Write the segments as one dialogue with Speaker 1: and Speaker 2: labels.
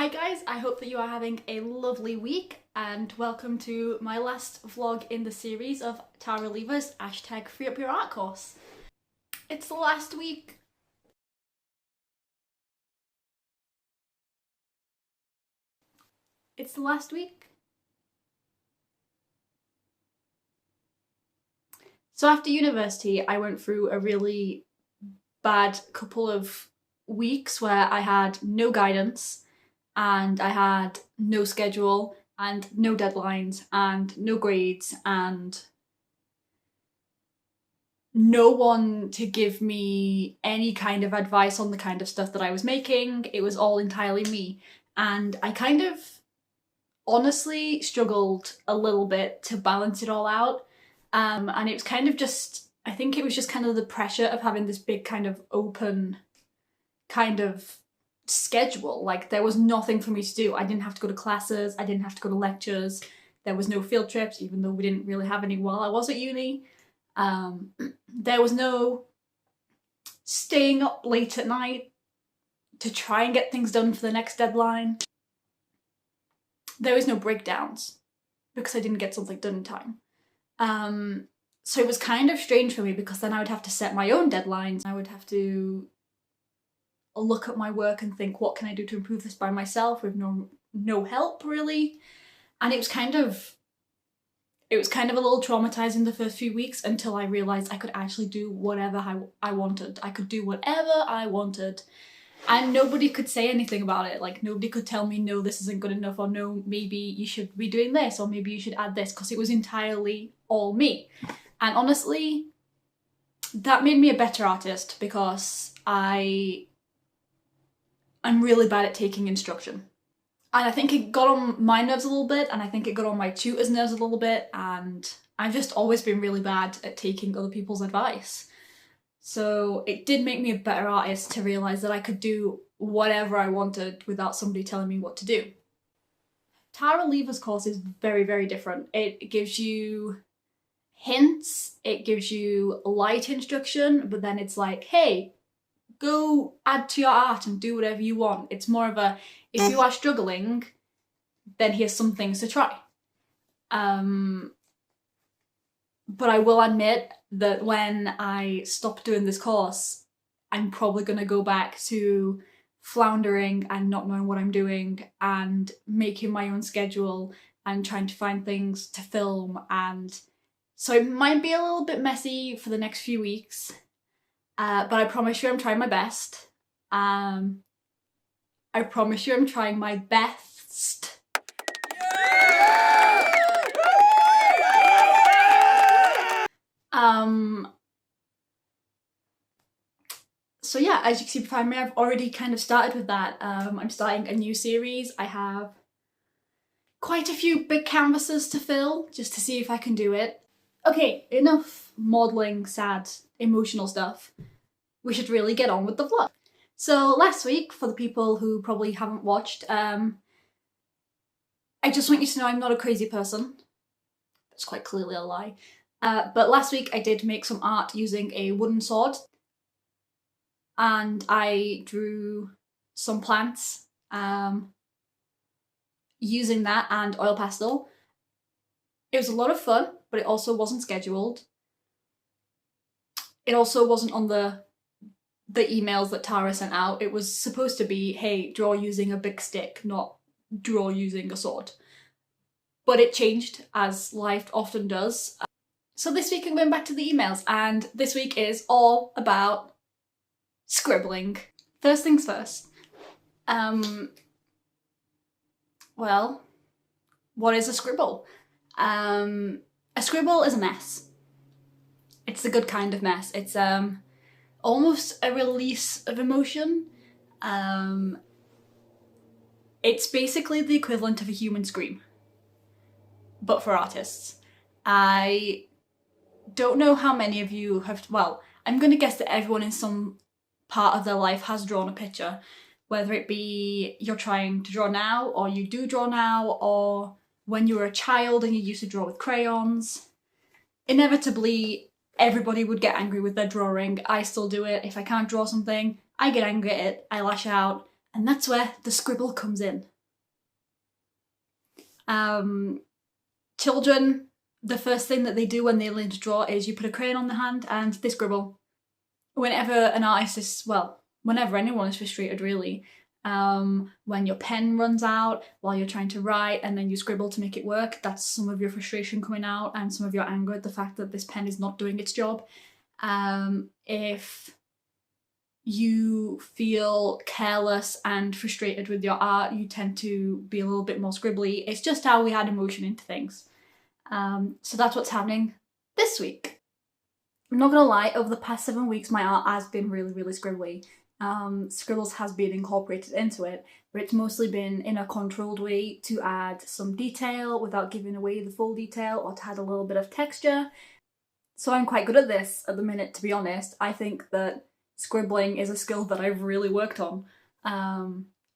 Speaker 1: Hi guys, I hope that you are having a lovely week and welcome to my last vlog in the series of Tara Lever's #Free Up Your Art course. It's the last week. It's the last week. So after university, I went through a really bad couple of weeks where I had no guidance and I had no schedule and no deadlines and no grades and no one to give me any kind of advice on the kind of stuff that I was making. It was all entirely me. And I kind of honestly struggled a little bit to balance it all out. And it was kind of just, I think it was just kind of the pressure of having this big kind of open kind of schedule. Like there was nothing for me to do. I didn't have to go to classes, I didn't have to go to lectures, there was no field trips, even though we didn't really have any while I was at uni. There was no staying up late at night to try and get things done for the next deadline. There was no breakdowns because I didn't get something done in time. So it was kind of strange for me because then I would have to set my own deadlines. I would have to look at my work and think, what can I do to improve this by myself with no help really? And it was kind of a little traumatizing the first few weeks until I realized I could actually do whatever I wanted. I could do whatever I wanted and nobody could say anything about it. Like nobody could tell me, no, this isn't good enough, or no, maybe you should be doing this, or maybe you should add this, because it was entirely all me. And honestly, that made me a better artist because I'm really bad at taking instruction. And I think it got on my nerves a little bit, and I think it got on my tutor's nerves a little bit, and I've just always been really bad at taking other people's advice. So it did make me a better artist to realise that I could do whatever I wanted without somebody telling me what to do. Tara Lever's course is very, very different. It gives you hints, it gives you light instruction, but then it's like, hey, go add to your art and do whatever you want. It's more of a, if you are struggling, then here's some things to try. But I will admit that when I stop doing this course, I'm probably going to go back to floundering and not knowing what I'm doing and making my own schedule and trying to find things to film. And so it might be a little bit messy for the next few weeks. But I promise you I'm trying my best. I promise you I'm trying my best. So yeah, as you can see behind me, I've already kind of started with that. I'm starting a new series. I have quite a few big canvases to fill just to see if I can do it. Okay, enough maudling, sad, emotional stuff. We should really get on with the vlog. So last week, for the people who probably haven't watched, I just want you to know I'm not a crazy person. That's quite clearly a lie. But last week I did make some art using a wooden sword. And I drew some plants using that and oil pastel. It was a lot of fun, but it also wasn't scheduled. It also wasn't on the emails that Tara sent out. It was supposed to be, hey, draw using a big stick, not draw using a sword. But it changed, as life often does. So this week I'm going back to the emails, and this week is all about scribbling. First things first. Well, what is a scribble? A scribble is a mess. It's the good kind of mess. It's almost a release of emotion. It's basically the equivalent of a human scream, but for artists. I don't know how many of you have, well, I'm going to guess that everyone in some part of their life has drawn a picture, whether it be you're trying to draw now, or you do draw now, or when you were a child and you used to draw with crayons. Inevitably, everybody would get angry with their drawing. I still do it. If I can't draw something, I get angry at it, I lash out, and that's where the scribble comes in. Children, the first thing that they do when they learn to draw is you put a crayon on the hand and they scribble. Whenever an artist is, well, whenever anyone is frustrated really, when your pen runs out while you're trying to write and then you scribble to make it work, that's some of your frustration coming out and some of your anger at the fact that this pen is not doing its job. If you feel careless and frustrated with your art, you tend to be a little bit more scribbly. It's just how we add emotion into things. So that's what's happening this week. I'm not gonna lie, over the past 7 weeks my art has been really scribbly. Scribbles has been incorporated into it, but it's mostly been in a controlled way to add some detail without giving away the full detail, or to add a little bit of texture. So I'm quite good at this at the minute, to be honest. I think that scribbling is a skill that I've really worked on.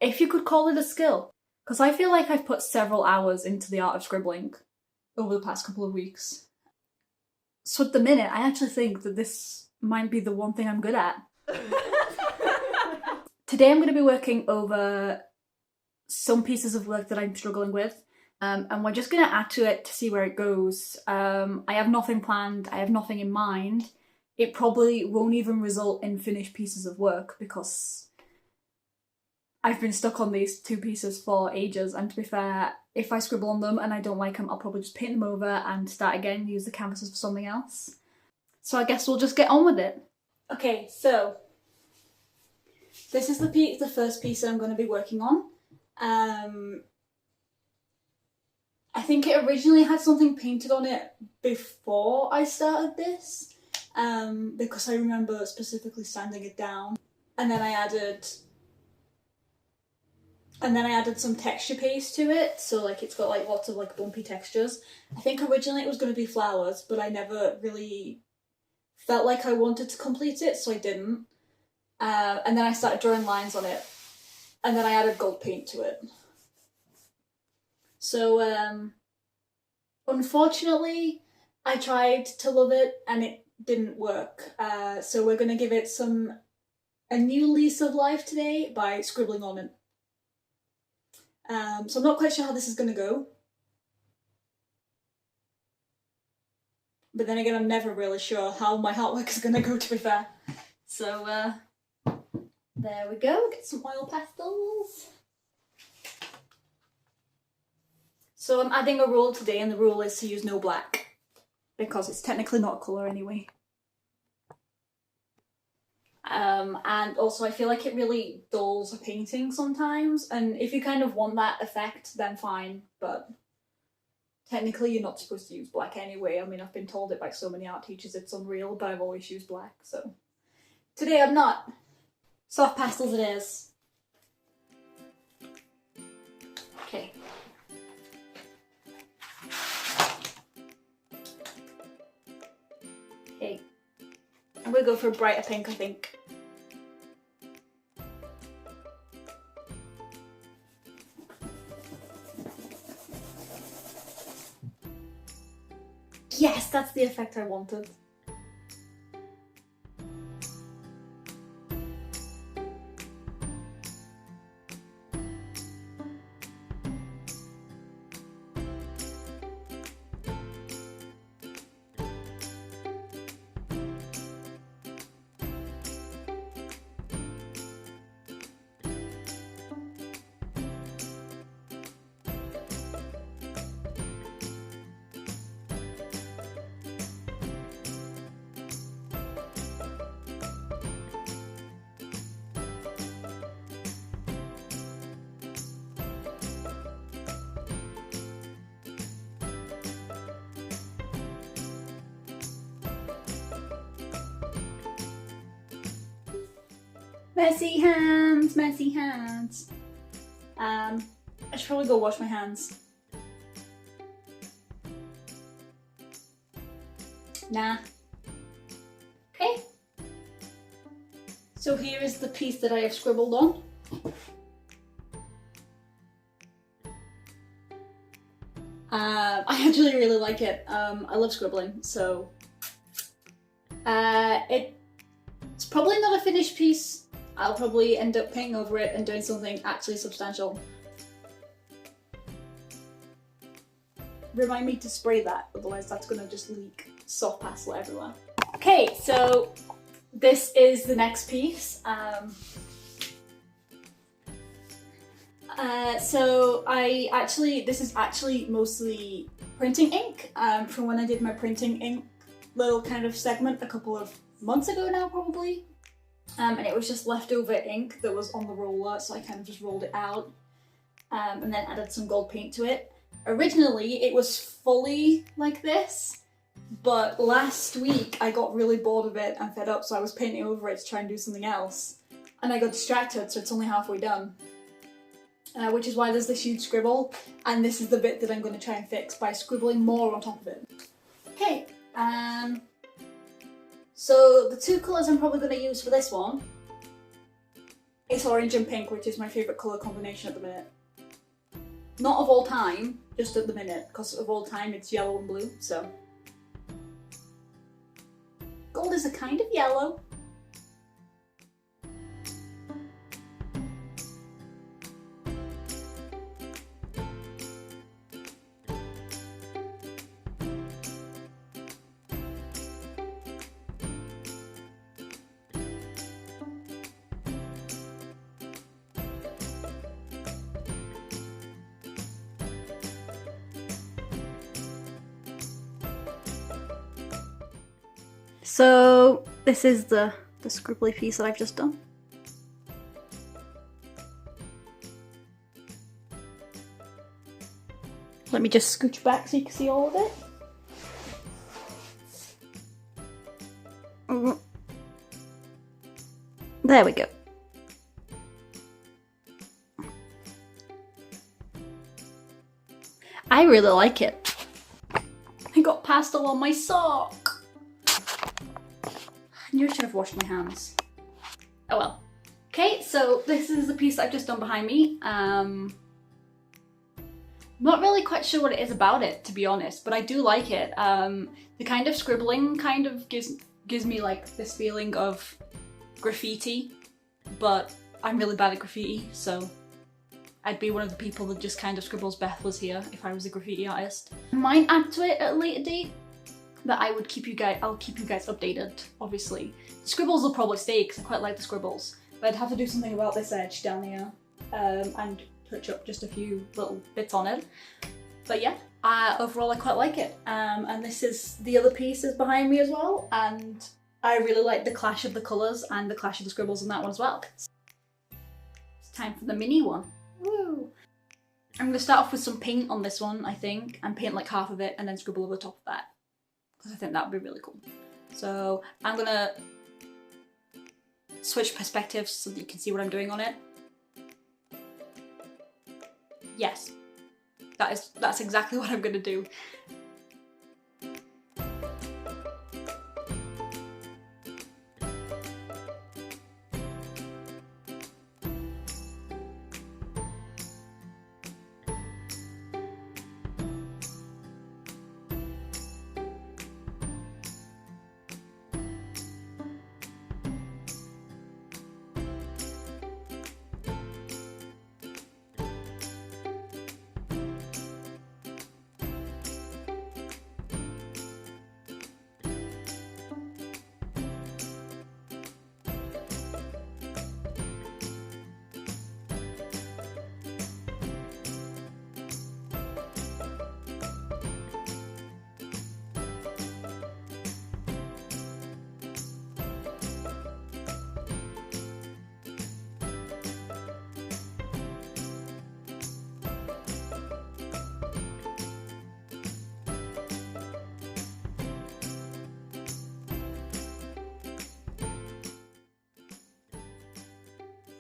Speaker 1: If you could call it a skill. Because I feel like I've put several hours into the art of scribbling over the past couple of weeks. So at the minute, I actually think that this might be the one thing I'm good at. Today I'm going to be working over some pieces of work that I'm struggling with, and we're just going to add to it to see where it goes. I have nothing planned, I have nothing in mind. It probably won't even result in finished pieces of work because I've been stuck on these 2 pieces for ages, and to be fair, if I scribble on them and I don't like them, I'll probably just paint them over and start again, use the canvases for something else. So I guess we'll just get on with it. Okay, so this is the first piece that I'm going to be working on. I think it originally had something painted on it before I started this, because I remember specifically sanding it down, and then I added some texture paste to it, so like it's got like lots of like bumpy textures. I think originally it was going to be flowers, but I never really felt like I wanted to complete it, so I didn't. And then I started drawing lines on it, and then I added gold paint to it. So unfortunately I tried to love it and it didn't work. So we're going to give it a new lease of life today by scribbling on it. So I'm not quite sure how this is going to go. But then again, I'm never really sure how my artwork is going to go, to be fair. So there we go, get some oil pastels. So I'm adding a rule today, and the rule is to use no black, because it's technically not a colour anyway. And also I feel like it really dulls a painting sometimes, and if you kind of want that effect, then fine, but technically you're not supposed to use black anyway. I mean, I've been told it by so many art teachers it's unreal, but I've always used black, so today I'm not. Soft pastels it is. Okay. Okay. I'm gonna go for a brighter pink, I think. Yes, that's the effect I wanted. Messy hands, messy hands. I should probably go wash my hands. Nah. Okay. So here is the piece that I have scribbled on. I actually really like it. I love scribbling, so it's probably not a finished piece. I'll probably end up painting over it and doing something actually substantial. remind me to spray that, otherwise that's gonna just leak soft pastel everywhere. Okay, so this is the next piece. So this is actually mostly printing ink from when I did my printing ink little kind of segment a couple of months ago now, probably. And it was just leftover ink that was on the roller, so I kind of just rolled it out and then added some gold paint to it. Originally, it was fully like this, but last week I got really bored of it and fed up, so I was painting over it to try and do something else. And I got distracted, so it's only halfway done. Which is why there's this huge scribble, and this is the bit that I'm going to try and fix by scribbling more on top of it. Okay, so the two colours I'm probably going to use for this one is orange and pink, which is my favourite colour combination at the minute. Not of all time, just at the minute, because of all time it's yellow and blue, so. Gold is a kind of yellow. So this is the scribbly piece that I've just done. Let me just scooch back so you can see all of it. There we go. I really like it. I got pastel on my sock. I knew I should have washed my hands. Oh well. Okay, so this is the piece that I've just done behind me. Not really quite sure what it is about it, to be honest, but I do like it. The kind of scribbling kind of gives me like this feeling of graffiti, but I'm really bad at graffiti, so I'd be one of the people that just kind of scribbles Beth was here if I was a graffiti artist. I might add to it at a later date, but I'll keep you guys updated, obviously. The scribbles will probably stay because I quite like the scribbles, but I'd have to do something about this edge down here and touch up just a few little bits on it. But yeah, overall I quite like it. And this is the other pieces behind me as well, and I really like the clash of the colours and the clash of the scribbles in that one as well. It's time for the mini one. Woo! I'm going to start off with some paint on this one, I think, and paint like half of it and then scribble over the top of that, because I think that would be really cool. So I'm going to switch perspectives so that you can see what I'm doing on it. Yes, that's exactly what I'm going to do.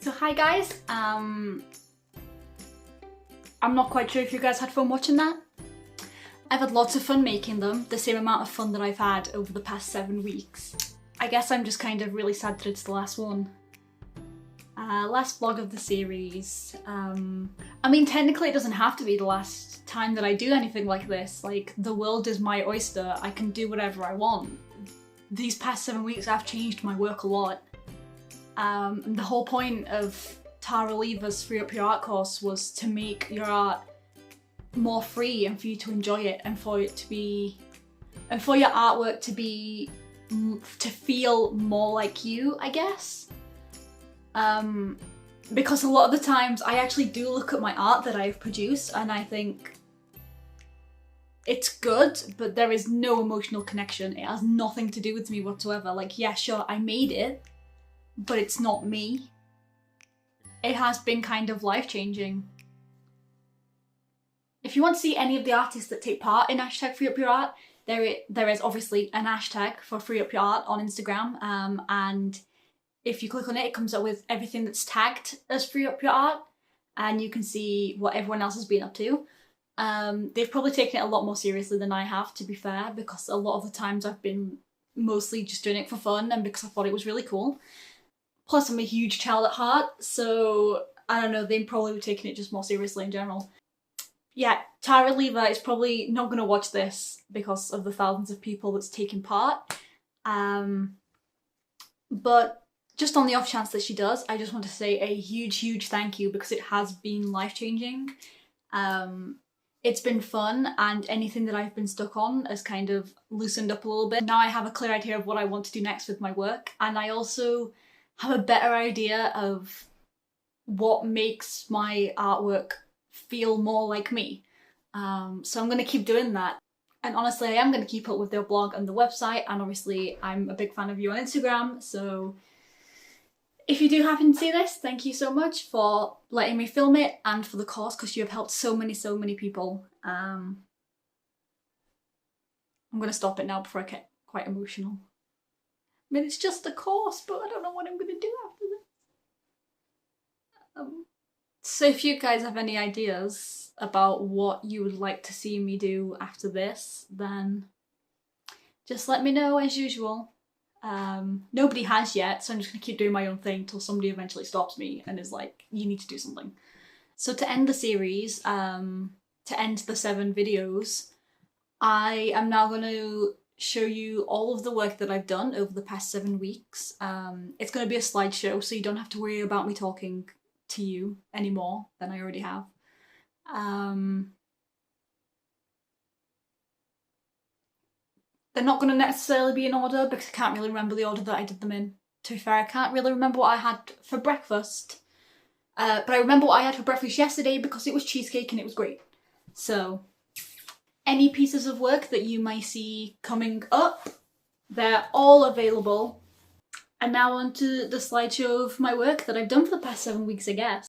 Speaker 1: So hi guys, I'm not quite sure if you guys had fun watching that. I've had lots of fun making them, the same amount of fun that I've had over the past 7 weeks. I guess I'm just kind of really sad that it's the last one. Last vlog of the series. I mean, technically it doesn't have to be the last time that I do anything like this. Like, the world is my oyster, I can do whatever I want. These past 7 weeks I've changed my work a lot. And the whole point of Tara Lever's Free Up Your Art course was to make your art more free and for you to enjoy it and for it to be, and for your artwork to be, to feel more like you, I guess. Because a lot of the times I actually do look at my art that I've produced and I think it's good, but there is no emotional connection. It has nothing to do with me whatsoever. Like, yeah, sure, I made it, but it's not me. It has been kind of life-changing. If you want to see any of the artists that take part in hashtag Free Up Your Art, there is obviously an hashtag for Free Up Your Art on Instagram, and if you click on it, it comes up with everything that's tagged as Free Up Your Art, and you can see what everyone else has been up to. They've probably taken it a lot more seriously than I have, to be fair, because a lot of the times I've been mostly just doing it for fun and because I thought it was really cool. Plus I'm a huge child at heart, so I don't know, they probably were taking it just more seriously in general. Yeah, Tara Lever is probably not going to watch this because of the thousands of people that's taken part. But just on the off chance that she does, I just want to say a huge thank you because it has been life-changing. It's been fun, and anything that I've been stuck on has kind of loosened up a little bit. Now I have a clear idea of what I want to do next with my work, and I also have a better idea of what makes my artwork feel more like me. So I'm going to keep doing that. And honestly, I am going to keep up with their blog and the website, and obviously I'm a big fan of you on Instagram, so if you do happen to see this, thank you so much for letting me film it and for the course, because you have helped so many people. I'm going to stop it now before I get quite emotional. I mean, it's just a course, but I don't know what I'm going to do after this. So if you guys have any ideas about what you would like to see me do after this, then just let me know as usual. Nobody has yet, so I'm just gonna keep doing my own thing till somebody eventually stops me and is like, you need to do something. So to end the series, to end the 7 videos, I am now going to show you all of the work that I've done over the past 7 weeks. It's going to be a slideshow, so you don't have to worry about me talking to you any more than I already have. They're not going to necessarily be in order because I can't really remember the order that I did them in. To be fair, I can't really remember what I had for breakfast. But I remember what I had for breakfast yesterday because it was cheesecake and it was great. So, any pieces of work that you might see coming up, they're all available. And now on to the slideshow of my work that I've done for the past 7 weeks, I guess.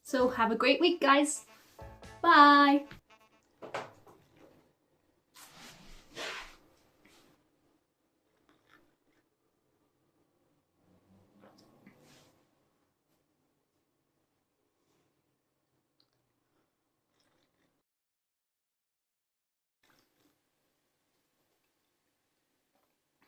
Speaker 1: So have a great week, guys. Bye!